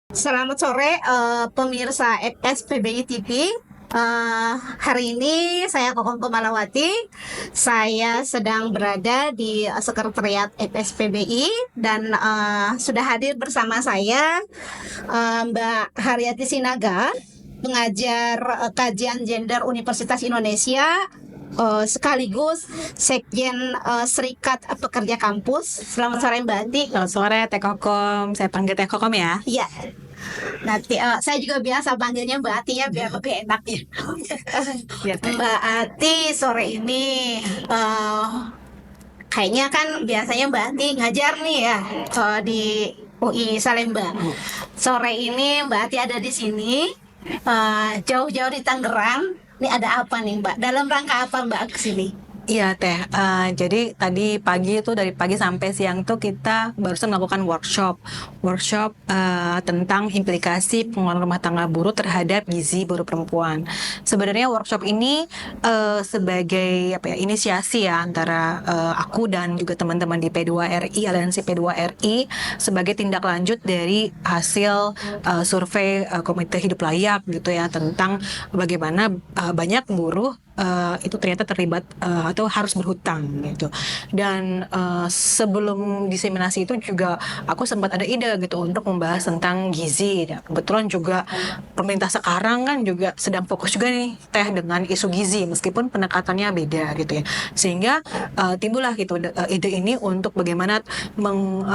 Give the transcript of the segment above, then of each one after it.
Selamat sore pemirsa SPBI TV. Hari ini saya Kokong Komalawati. Saya sedang berada di Sekretariat FSPBI dan sudah hadir bersama saya Mbak Haryati Sinaga, pengajar kajian gender Universitas Indonesia, sekaligus Sekjen Serikat Pekerja Kampus. Selamat sore Mbak Ati. Selamat sore Teh Kokom, saya panggil Teh Kokom ya. Iya. Nanti saya juga biasa panggilnya Mbak Ati ya biar lebih enak ya. Iya, Teh. Mbak Ati sore ini kayaknya kan biasanya Mbak Ati ngajar nih ya di UI Salemba. Sore ini Mbak Ati ada di sini jauh-jauh di Tangerang. Ini ada apa nih Mbak? Dalam rangka apa Mbak kesini? Iya Teh, jadi tadi pagi itu dari pagi sampai siang tuh kita barusan melakukan workshop tentang implikasi pengelolaan rumah tangga buruh terhadap gizi buruh perempuan. Sebenarnya workshop ini sebagai inisiasi ya antara aku dan juga teman-teman di P2RI, Aliansi P2RI sebagai tindak lanjut dari hasil survei Komite Hidup Layak gitu ya tentang bagaimana banyak buruh itu ternyata terlibat atau harus berhutang gitu. Dan sebelum diseminasi itu juga aku sempat ada ide gitu untuk membahas tentang gizi. Dan kebetulan juga pemerintah sekarang kan juga sedang fokus juga nih Teh dengan isu gizi meskipun pendekatannya beda gitu ya. Sehingga timbullah gitu ide ini untuk bagaimana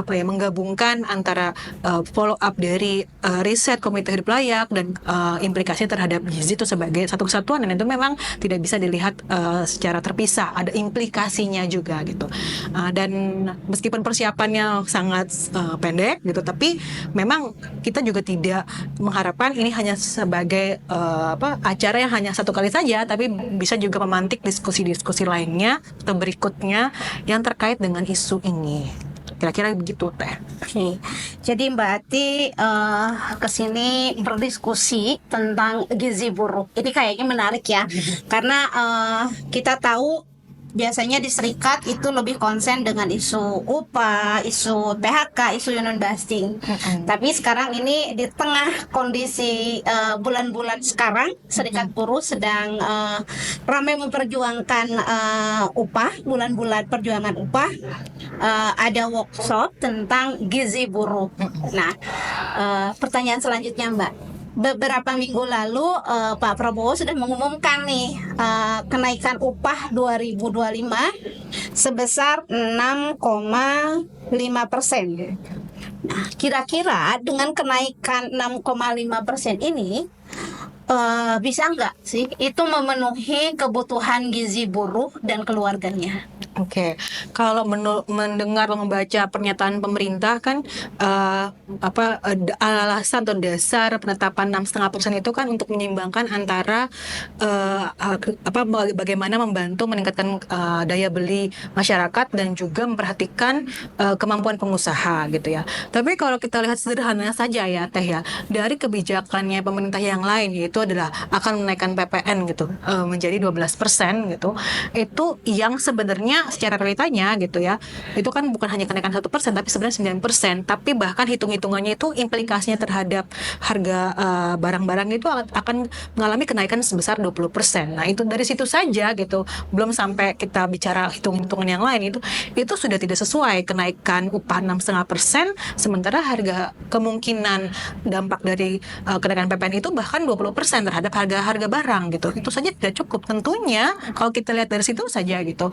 menggabungkan antara follow up dari riset Komite Hidup Layak dan implikasi terhadap gizi itu sebagai satu kesatuan, dan itu memang tidak bisa dilihat secara terpisah, ada implikasinya juga gitu. Dan meskipun persiapannya sangat pendek gitu, tapi memang kita juga tidak mengharapkan ini hanya sebagai acara yang hanya satu kali saja, tapi bisa juga memantik diskusi-diskusi lainnya atau berikutnya yang terkait dengan isu ini. Kira-kira begitu Teh. Oke. Jadi Mbak Ati kesini berdiskusi tentang gizi buruk. Ini kayaknya menarik ya, karena kita tahu biasanya di serikat itu lebih konsen dengan isu upah, isu PHK, isu union busting. Tapi sekarang ini di tengah kondisi bulan-bulan sekarang, serikat buruh sedang ramai memperjuangkan upah, bulan-bulan perjuangan upah. Ada workshop tentang gizi buruh. Nah, pertanyaan selanjutnya Mbak. Beberapa minggu lalu Pak Prabowo sudah mengumumkan nih kenaikan upah 2025 sebesar 6,5%. Nah, kira-kira dengan kenaikan 6,5% ini bisa nggak sih itu memenuhi kebutuhan gizi buruh dan keluarganya? Oke, kalau mendengar atau membaca pernyataan pemerintah kan alasan atau dasar penetapan 6,5% itu kan untuk menyeimbangkan antara bagaimana membantu meningkatkan daya beli masyarakat dan juga memperhatikan kemampuan pengusaha gitu ya. Tapi kalau kita lihat sederhana saja ya Teh ya, dari kebijakannya pemerintah yang lain yaitu adalah akan menaikkan PPN gitu menjadi 12% gitu. Itu yang sebenarnya secara realitanya gitu ya, itu kan bukan hanya kenaikan 1% tapi sebenarnya 9%, tapi bahkan hitung-hitungannya itu implikasinya terhadap harga barang-barang itu akan mengalami kenaikan sebesar 20%. Nah itu dari situ saja gitu, belum sampai kita bicara hitung-hitungan yang lain, itu sudah tidak sesuai. Kenaikan upah 6,5%, sementara harga kemungkinan dampak dari kenaikan PPN itu bahkan 20% terhadap harga-harga barang gitu. Itu saja tidak cukup. Tentunya kalau kita lihat dari situ saja gitu,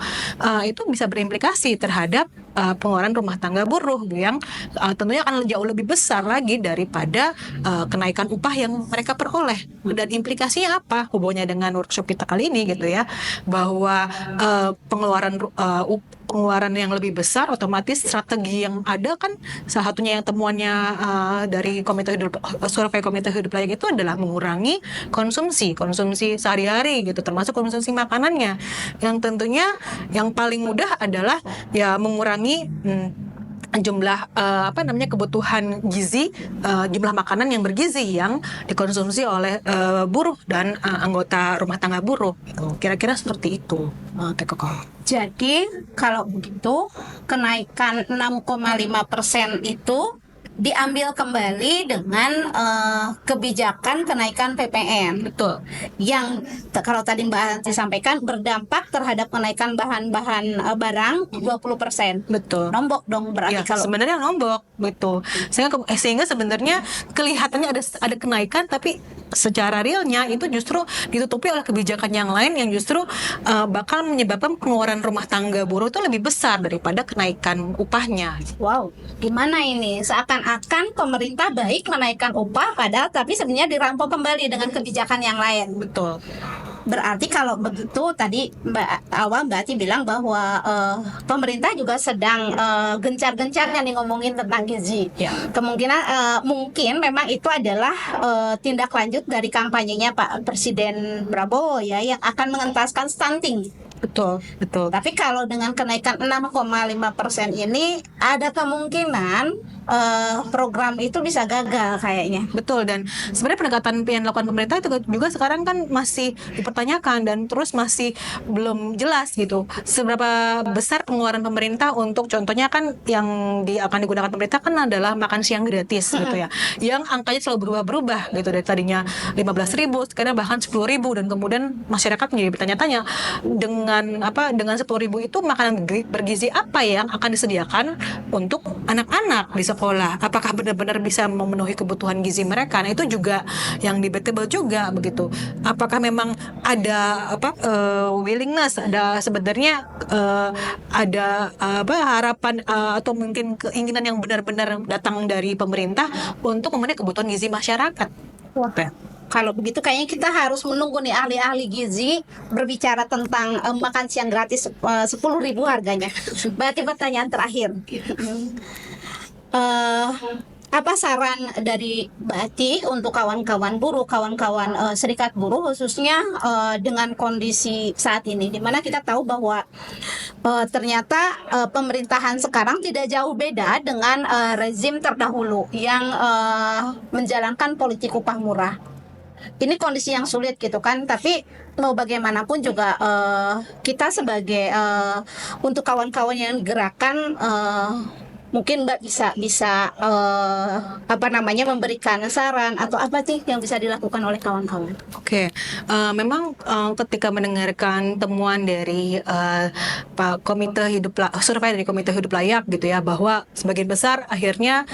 itu bisa berimplikasi terhadap pengeluaran rumah tangga buruh yang tentunya akan jauh lebih besar lagi daripada kenaikan upah yang mereka peroleh. Dan implikasinya apa? Hubungannya dengan workshop kita kali ini gitu ya, bahwa pengeluaran yang lebih besar, otomatis strategi yang ada kan salah satunya yang temuannya dari survei Komite Hidup Layak itu adalah mengurangi konsumsi sehari-hari gitu, termasuk konsumsi makanannya, yang tentunya yang paling mudah adalah ya mengurangi jumlah kebutuhan gizi, jumlah makanan yang bergizi yang dikonsumsi oleh buruh dan anggota rumah tangga buruh gitu. Kira-kira seperti itu Teh Koko. Jadi kalau begitu kenaikan 6,5% itu diambil kembali dengan kebijakan kenaikan PPN. Betul. Yang kalau tadi Mbak Anti sampaikan berdampak terhadap kenaikan bahan-bahan barang 20%. Betul. Nombok dong berarti Ya, kalau sebenarnya nombok gitu. Sehingga sebenarnya kelihatannya ada kenaikan, tapi secara realnya itu justru ditutupi oleh kebijakan yang lain yang justru bakal menyebabkan pengeluaran rumah tangga buruh itu lebih besar daripada kenaikan upahnya. wow, gimana ini? Seakan-akan pemerintah baik menaikkan upah padahal tapi sebenarnya dirampok kembali dengan kebijakan yang lain. Betul. Berarti kalau begitu tadi Mbak Ati bilang bahwa pemerintah juga sedang gencar-gencarnya nih ngomongin tentang gizi. Ya. Kemungkinan mungkin memang itu adalah tindak lanjut dari kampanyenya Pak Presiden Prabowo ya yang akan mengentaskan stunting. Betul. Tapi kalau dengan kenaikan 6,5% ini ada kemungkinan program itu bisa gagal kayaknya. Betul, dan sebenarnya pendekatan yang dilakukan pemerintah itu juga sekarang kan masih dipertanyakan dan terus masih belum jelas gitu seberapa besar pengeluaran pemerintah untuk, contohnya kan yang akan digunakan pemerintah kan adalah makan siang gratis gitu ya, yang angkanya selalu berubah-berubah gitu, dari tadinya 15.000 sekarang bahkan 10.000, dan kemudian masyarakat menjadi bertanya-tanya dengan 10.000 itu makanan bergizi apa yang akan disediakan untuk anak-anak di sekolah, apakah benar-benar bisa memenuhi kebutuhan gizi mereka. Nah, itu juga yang debatable juga begitu. Apakah memang ada willingness, ada sebenarnya ada harapan atau mungkin keinginan yang benar-benar datang dari pemerintah untuk memenuhi kebutuhan gizi masyarakat. Wah. Kalau begitu kayaknya kita harus menunggu nih ahli-ahli gizi berbicara tentang makan siang gratis 10.000 harganya. Berarti pertanyaan terakhir. Apa saran dari Mbak Ati untuk kawan-kawan buruh, kawan-kawan serikat buruh khususnya dengan kondisi saat ini, di mana kita tahu bahwa ternyata pemerintahan sekarang tidak jauh beda dengan rezim terdahulu yang menjalankan politik upah murah. Ini kondisi yang sulit gitu kan, tapi mau bagaimanapun juga kita sebagai untuk kawan-kawan yang gerakan mungkin Mbak bisa memberikan saran atau apa sih yang bisa dilakukan oleh kawan-kawan? Oke, memang ketika mendengarkan temuan dari Pak survei dari Komite Hidup Layak gitu ya, bahwa sebagian besar akhirnya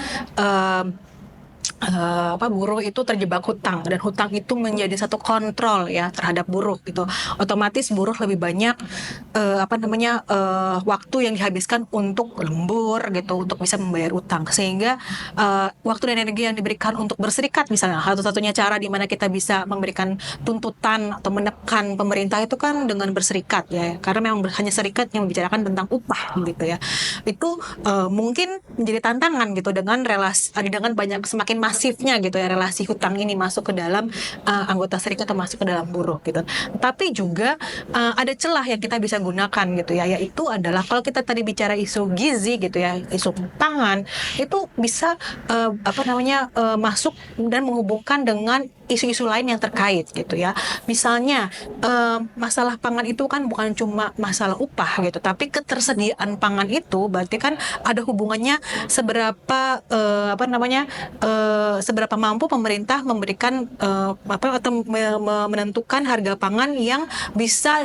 buruh itu terjebak hutang, dan hutang itu menjadi satu kontrol ya terhadap buruh gitu. Otomatis buruh lebih banyak waktu yang dihabiskan untuk lembur gitu, untuk bisa membayar utang, sehingga waktu dan energi yang diberikan untuk berserikat, misalnya satu-satunya cara di mana kita bisa memberikan tuntutan atau menekan pemerintah itu kan dengan berserikat ya, karena memang hanya serikat yang membicarakan tentang upah gitu ya. Itu mungkin menjadi tantangan gitu dengan banyak semakin masifnya gitu ya relasi hutang ini masuk ke dalam anggota serikat atau masuk ke dalam buruh gitu. Tapi juga ada celah yang kita bisa gunakan gitu ya, yaitu adalah kalau kita tadi bicara isu gizi gitu ya, isu pangan itu bisa masuk dan menghubungkan dengan isu-isu lain yang terkait gitu ya. Misalnya masalah pangan itu kan bukan cuma masalah upah gitu, tapi ketersediaan pangan itu berarti kan ada hubungannya seberapa seberapa mampu pemerintah memberikan atau menentukan harga pangan yang bisa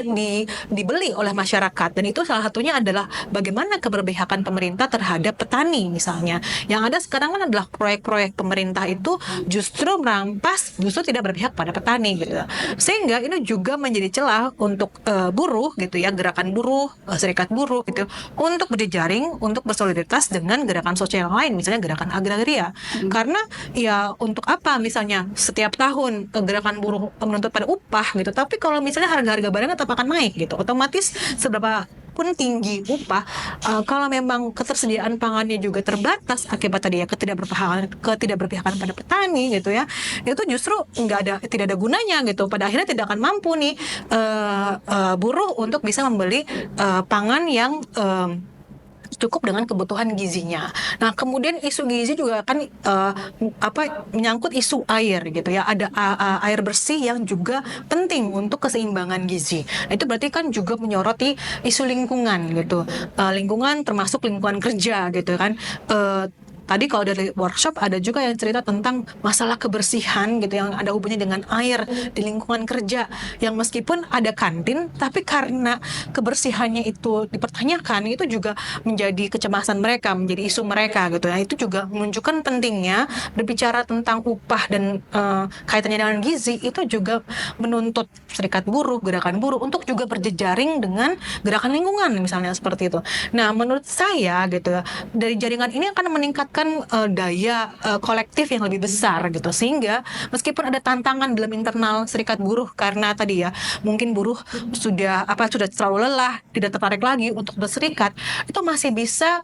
dibeli oleh masyarakat, dan itu salah satunya adalah bagaimana keberpihakan pemerintah terhadap petani misalnya. Yang ada sekarang kan adalah proyek-proyek pemerintah itu justru tidak berpihak pada petani gitu. Sehingga ini juga menjadi celah untuk buruh gitu ya, gerakan buruh, serikat buruh gitu, untuk berjejaring, untuk bersolidaritas dengan gerakan sosial lain, misalnya gerakan agraria. Karena ya untuk apa misalnya setiap tahun gerakan buruh menuntut pada upah gitu, tapi kalau misalnya harga-harga barang tetap akan naik gitu, otomatis seberapa pun tinggi upah, kalau memang ketersediaan pangannya juga terbatas akibat tadi ya ketidakberpihakan pada petani gitu ya, itu justru tidak ada gunanya gitu. Pada akhirnya tidak akan mampu nih buruh untuk bisa membeli pangan yang cukup dengan kebutuhan gizinya. Nah, kemudian isu gizi juga kan menyangkut isu air gitu ya. Ada air bersih yang juga penting untuk keseimbangan gizi. Nah, itu berarti kan juga menyoroti isu lingkungan gitu. Lingkungan termasuk lingkungan kerja gitu kan. tadi kalau dari workshop ada juga yang cerita tentang masalah kebersihan gitu yang ada hubungannya dengan air di lingkungan kerja, yang meskipun ada kantin tapi karena kebersihannya itu dipertanyakan, itu juga menjadi kecemasan mereka, menjadi isu mereka gitu ya. Itu juga menunjukkan pentingnya berbicara tentang upah dan kaitannya dengan gizi, itu juga menuntut serikat buruh, gerakan buruh untuk juga berjejaring dengan gerakan lingkungan misalnya seperti itu. Nah, menurut saya gitu dari jaringan ini akan meningkatkan daya kolektif yang lebih besar gitu, sehingga meskipun ada tantangan dalam internal serikat buruh karena tadi ya mungkin buruh sudah terlalu lelah, tidak tertarik lagi untuk berserikat, itu masih bisa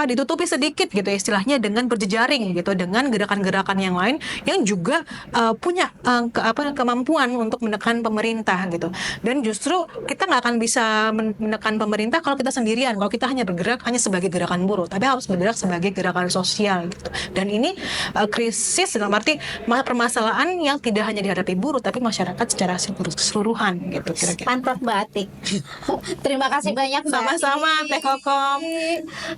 ditutupi sedikit gitu istilahnya dengan berjejaring gitu dengan gerakan-gerakan yang lain yang juga punya kemampuan untuk menekan pemerintah gitu. Dan justru kita nggak akan bisa menekan pemerintah kalau kita sendirian, kalau kita hanya bergerak hanya sebagai gerakan buruh, tapi harus bergerak sebagai gerakan sosial gitu. Dan ini krisis dalam arti permasalahan yang tidak hanya dihadapi buruh tapi masyarakat secara keseluruhan gitu kira-kira. Mantap Mbak Atik. Terima kasih banyak Mbak Sama-sama Atik. Teh Kokom.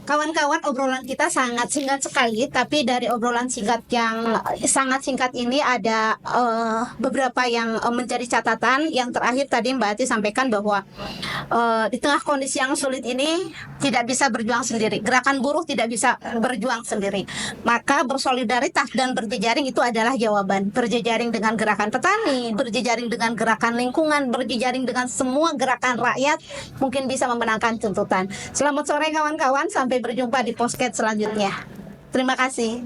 Kawan-kawan, obrolan kita sangat singkat sekali, tapi dari obrolan singkat yang sangat singkat ini ada beberapa yang menjadi catatan. Yang terakhir tadi Mbak Atik sampaikan bahwa di tengah kondisi yang sulit ini tidak bisa berjuang sendiri. Gerakan buruh tidak bisa berjuang sendiri. Maka bersolidaritas dan berjejaring itu adalah jawaban. Berjejaring dengan gerakan petani, berjejaring dengan gerakan lingkungan, berjejaring dengan semua gerakan rakyat mungkin bisa memenangkan tuntutan. Selamat sore kawan-kawan, sampai berjumpa di podcast selanjutnya. Terima kasih.